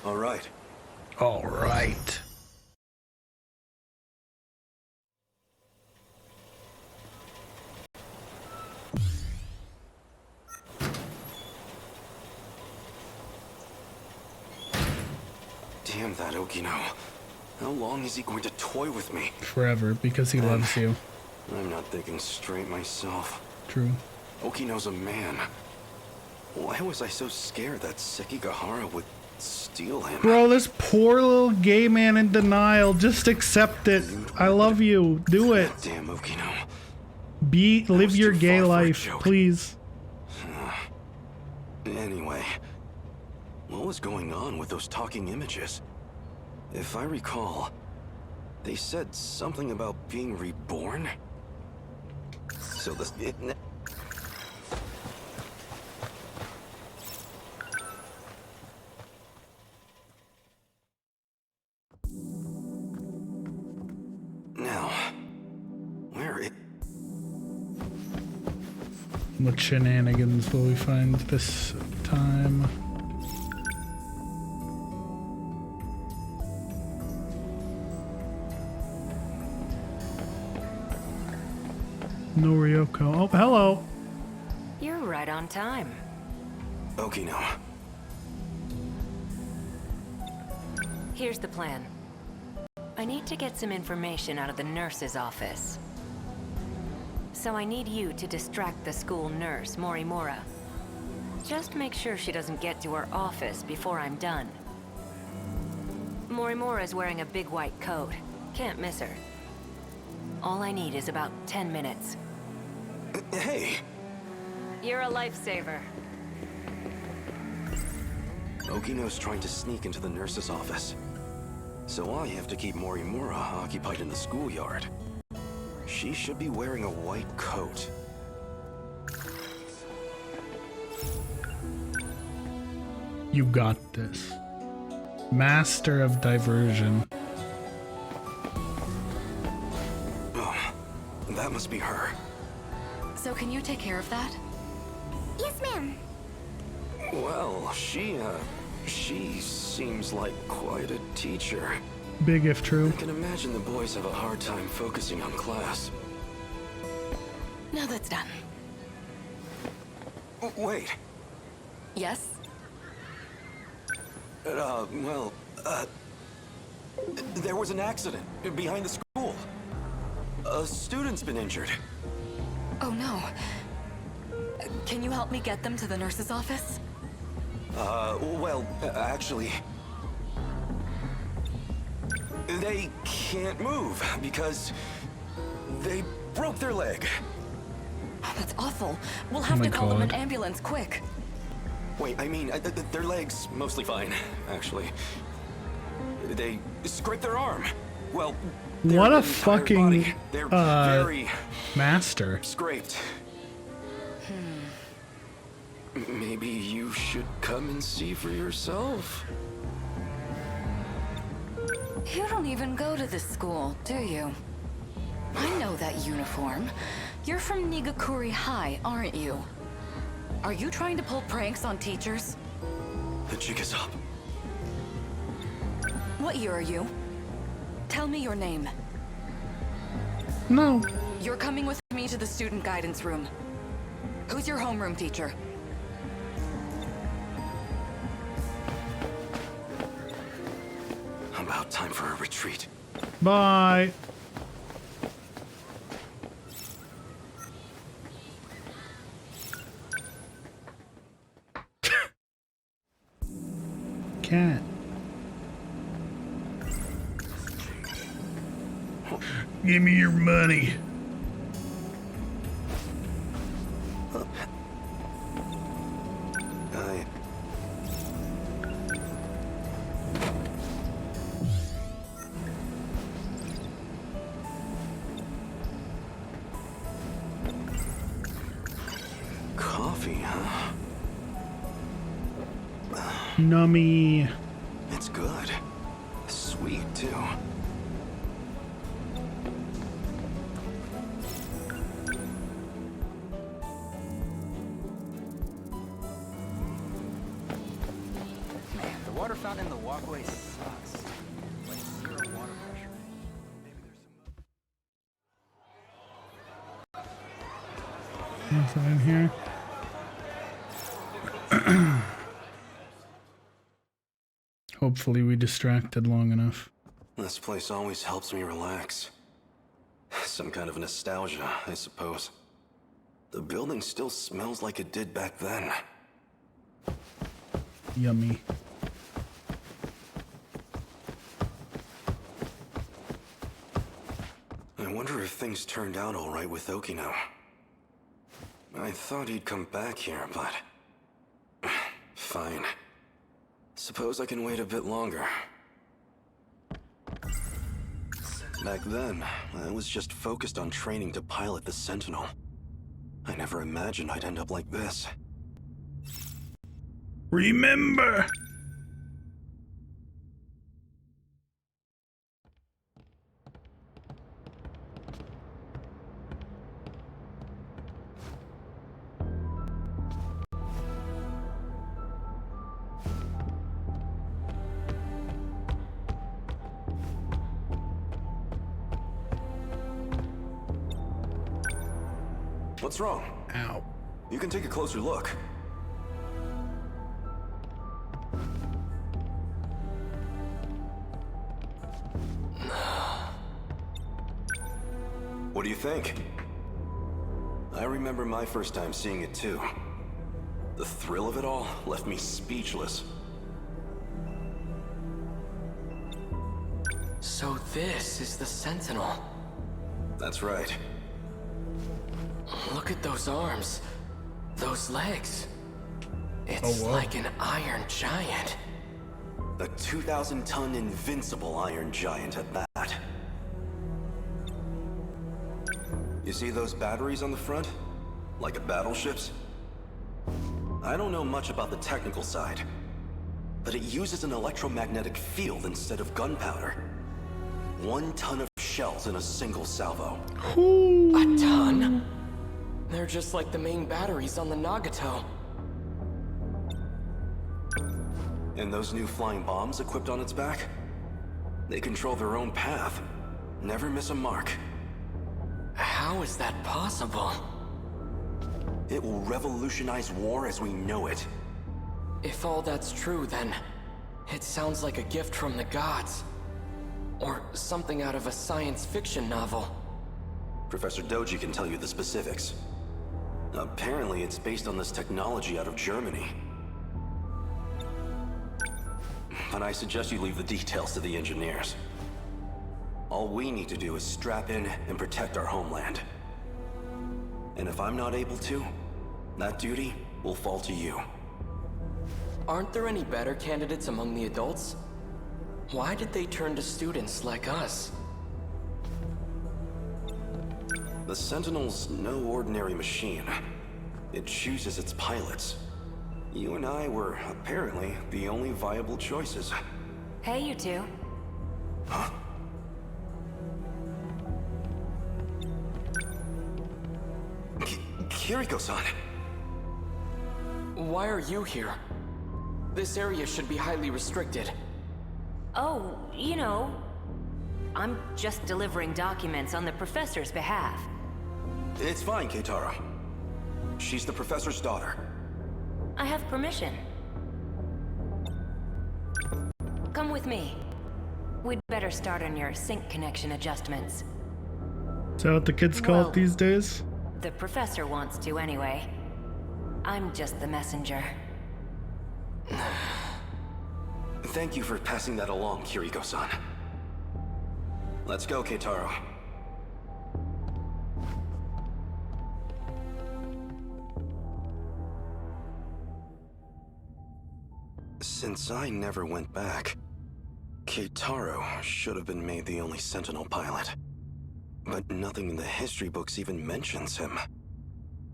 All right. All right. Damn that Okino. How long is he going to toy with me? Forever, because he loves you. I'm not thinking straight myself. True. Okino's a man. Why was I so scared that Sekigahara would steal him? Bro, this poor little gay man in denial. Just accept it. I love you. Do it. Damn Okino. Live your gay life, please. Anyway, what was going on with those talking images? If I recall, they said something about being reborn? So this... Now, where it... What shenanigans will we find this time? No Ryoko. Oh, hello. You're right on time. Okino. Here's the plan. I need to get some information out of the nurse's office. So I need you to distract the school nurse, Morimura. Just make sure she doesn't get to her office before I'm done. Morimura's wearing a big white coat. Can't miss her. All I need is about 10 minutes. Hey! You're a lifesaver. Okino's trying to sneak into the nurse's office. So I have to keep Morimura occupied in the schoolyard. She should be wearing a white coat. You got this. Master of diversion. Oh, that must be her. So can you take care of that? Yes, ma'am. Well, she seems like quite a teacher. Big if true. I can imagine the boys have a hard time focusing on class. Now that's done. Wait. Yes? There was an accident behind the school. A student's been injured. Oh no. Can you help me get them to the nurse's office? Actually... They can't move because they broke their leg. Oh, that's awful. We'll have to call them an ambulance quick. Wait, I mean, their leg's mostly fine, actually. They scraped their arm. Well, what a fucking they're very master. Scraped. Maybe you should come and see for yourself. You don't even go to this school, do you? I know that uniform. You're from Nigakuri High, aren't you? Are you trying to pull pranks on teachers? The jig is up. What year are you? Tell me your name. No. You're coming with me to the student guidance room. Who's your homeroom teacher? About time for a retreat. Bye. Cat. Give me your money. Coffee, huh? Nummy. It's good. Sweet, too. Man, the water fountain in the walkway sucks. Like zero water pressure. Maybe there's some... Nothing in here. Hopefully we distracted long enough. This place always helps me relax. Some kind of nostalgia, I suppose. The building still smells like it did back then. Yummy. I wonder if things turned out all right with Okino. I thought he'd come back here, but... fine. Suppose I can wait a bit longer. Back then, I was just focused on training to pilot the Sentinel. I never imagined I'd end up like this. Remember! What's wrong? Ow. You can take a closer look. What do you think? I remember my first time seeing it too. The thrill of it all left me speechless. So this is the Sentinel. That's right. Look at those arms. Those legs. It's like an iron giant. A 2,000-ton invincible iron giant at that. You see those batteries on the front? Like a battleship's? I don't know much about the technical side, but it uses an electromagnetic field instead of gunpowder. 1 ton of shells in a single salvo. A ton? They're just like the main batteries on the Nagato. And those new flying bombs equipped on its back? They control their own path. Never miss a mark. How is that possible? It will revolutionize war as we know it. If all that's true, then it sounds like a gift from the gods. Or something out of a science fiction novel. Professor Doji can tell you the specifics. Apparently, it's based on this technology out of Germany. But I suggest you leave the details to the engineers. All we need to do is strap in and protect our homeland. And if I'm not able to, that duty will fall to you. Aren't there any better candidates among the adults? Why did they turn to students like us? The Sentinel's no ordinary machine. It chooses its pilots. You and I were, apparently, the only viable choices. Hey, you two. Huh? Kiriko-san! Why are you here? This area should be highly restricted. Oh, you know, I'm just delivering documents on the professor's behalf. It's fine, Keitaro. She's the professor's daughter. I have permission. Come with me. We'd better start on your sync connection adjustments. Is that what the kids call Well, it these days? The professor wants to anyway. I'm just the messenger. Thank you for passing that along, Kiriko-san. Let's go, Keitaro. Since I never went back, Keitaro should have been made the only Sentinel pilot. But nothing in the history books even mentions him.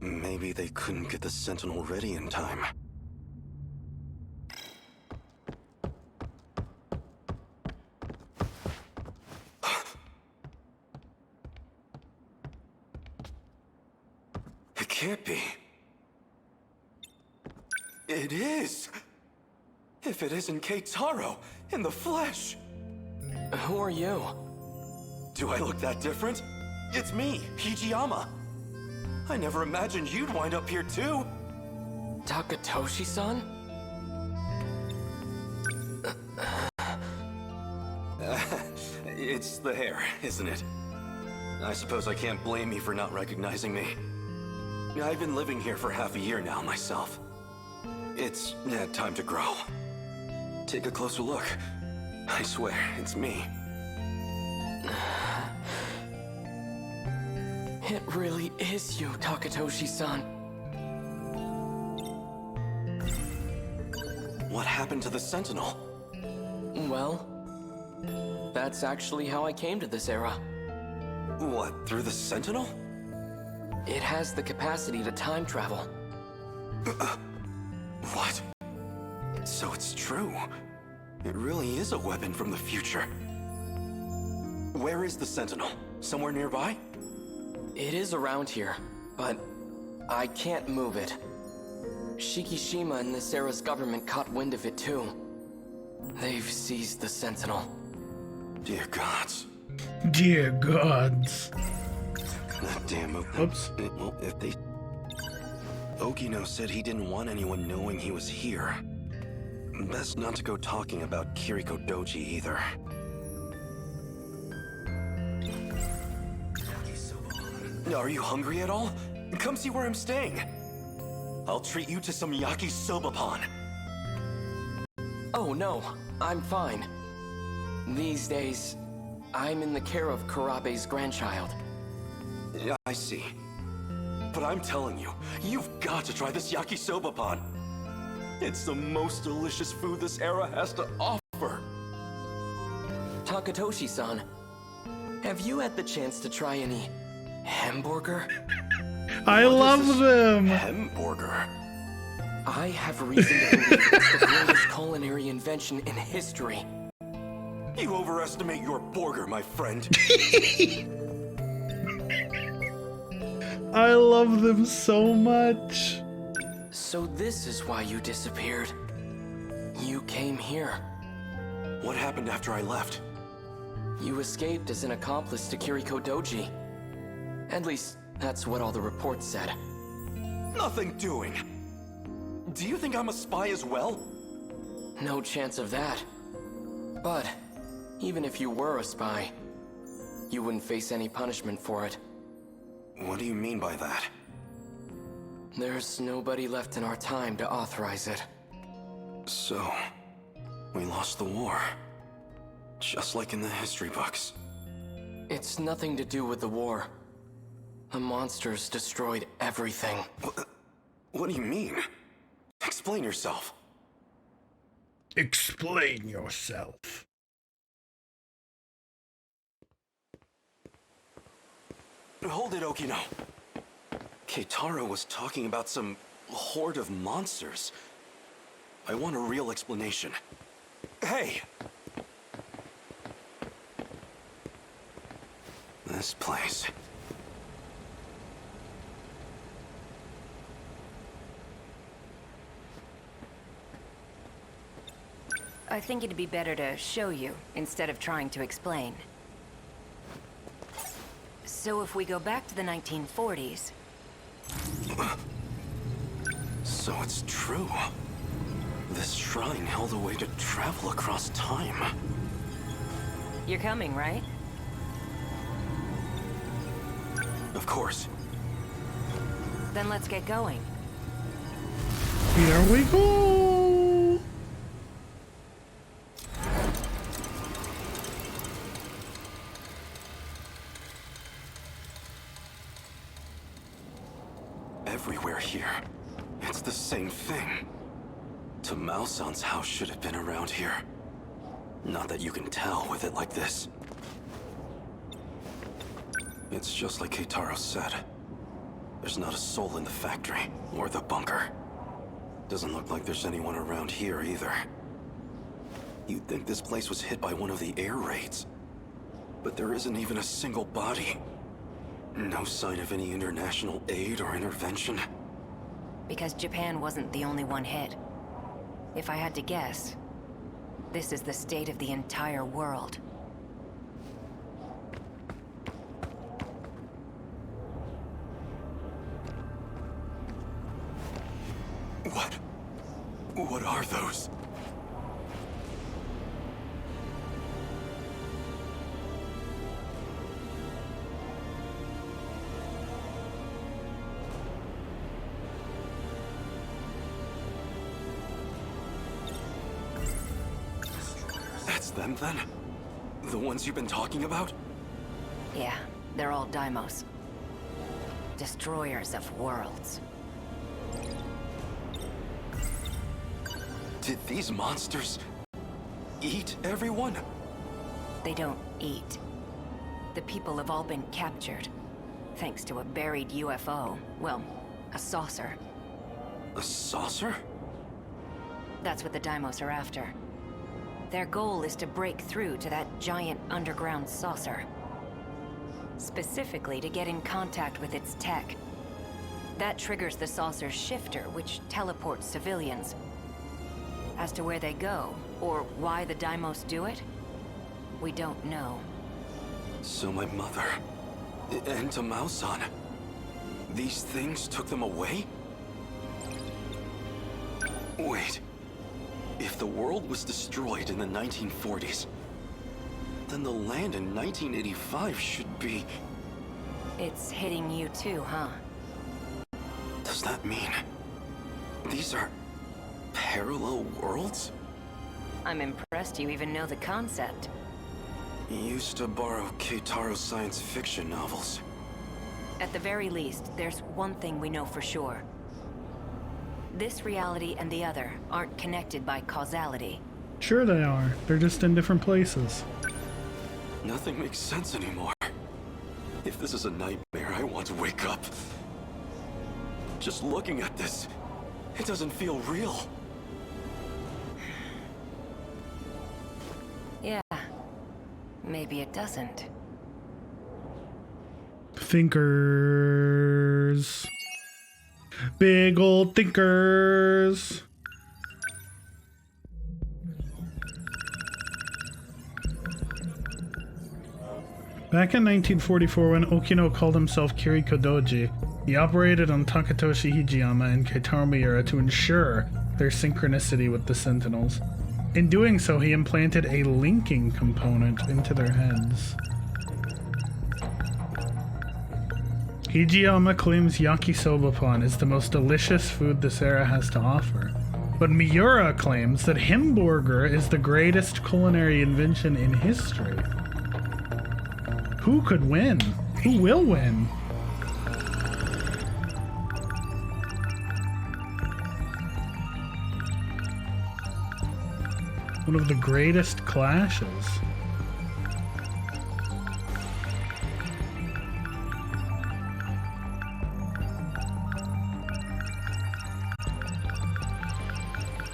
Maybe they couldn't get the Sentinel ready in time. It can't be. It is! If it isn't Keitaro in the flesh! Who are you? Do I look that different? It's me, Hijiyama. I never imagined you'd wind up here too. Takatoshi-san? It's the hair, isn't it? I suppose I can't blame you for not recognizing me. I've been living here for half a year now myself. It's time to grow. Take a closer look. I swear, it's me. It really is you, Takatoshi-san. What happened to the Sentinel? Well, that's actually how I came to this era. What, through the Sentinel? It has the capacity to time travel. What? So it's true. It really is a weapon from the future. Where is the Sentinel? Somewhere nearby? It is around here, but I can't move it. Shikishima and this era's government caught wind of it too. They've seized the Sentinel. Dear gods. Dear gods. That damn Oops. Well, if they... Okino said he didn't want anyone knowing he was here. Best not to go talking about Kiriko Doji either. Are you hungry at all? Come see where I'm staying. I'll treat you to some yakisoba-pan. Oh no, I'm fine. These days, I'm in the care of Kurabe's grandchild. Yeah, I see. But I'm telling you, you've got to try this yakisoba-pan. It's the most delicious food this era has to offer. Takatoshi-san, have you had the chance to try any hamburger? I love them. Hamburger. I have reason to believe it's the greatest culinary invention in history. You overestimate your burger, my friend. I love them so much. So this is why you disappeared. You came here. What happened after I left? You escaped as an accomplice to Kiriko Doji. At least, that's what all the reports said. Nothing doing. Do you think I'm a spy as well? No chance of that. But, even if you were a spy, you wouldn't face any punishment for it. What do you mean by that? There's nobody left in our time to authorize it. So, we lost the war. Just like in the history books. It's nothing to do with the war. The monsters destroyed everything. What do you mean? Explain yourself. Explain yourself. Hold it, Okino. Keitaro was talking about some horde of monsters. I want a real explanation. Hey! This place. I think it'd be better to show you instead of trying to explain. So if we go back to the 1940s... So it's true. This shrine held a way to travel across time. You're coming, right? Of course. Then let's get going. Here we go. Everywhere here, it's the same thing. Tamao-san's house should have been around here. Not that you can tell with it like this. It's just like Keitaro said. There's not a soul in the factory, or the bunker. Doesn't look like there's anyone around here either. You'd think this place was hit by one of the air raids. But there isn't even a single body. No sign of any international aid or intervention. Because Japan wasn't the only one hit. If I had to guess, this is the state of the entire world. What are those? That's them then? The ones you've been talking about? Yeah, they're all Deimos. Destroyers of worlds. Did these monsters eat everyone? They don't eat. The people have all been captured, thanks to a buried UFO. Well, a saucer. A saucer? That's what the Deimos are after. Their goal is to break through to that giant underground saucer. Specifically to get in contact with its tech. That triggers the saucer's shifter, which teleports civilians. As to where they go, or why the Deimos do it, we don't know. So my mother, and Tamao-san, these things took them away? Wait, if the world was destroyed in the 1940s, then the land in 1985 should be... It's hitting you too, huh? Does that mean these are parallel worlds? I'm impressed you even know the concept. Used to borrow Keitaro's science fiction novels. At the very least, there's one thing we know for sure. This reality and the other aren't connected by causality. Sure they are. They're just in different places. Nothing makes sense anymore. If this is a nightmare, I want to wake up. Just looking at this, it doesn't feel real. Yeah, maybe it doesn't. Thinkers. Big old thinkers. Back in 1944, when Okino called himself Kirikodoji, he operated on Takatoshi Hijiyama and Keitaro Miura to ensure their synchronicity with the Sentinels. In doing so, he implanted a linking component into their heads. Hijiyama claims yakisoba-pan is the most delicious food this era has to offer, but Miura claims that Himburger is the greatest culinary invention in history. Who could win? Who will win? One of the greatest clashes.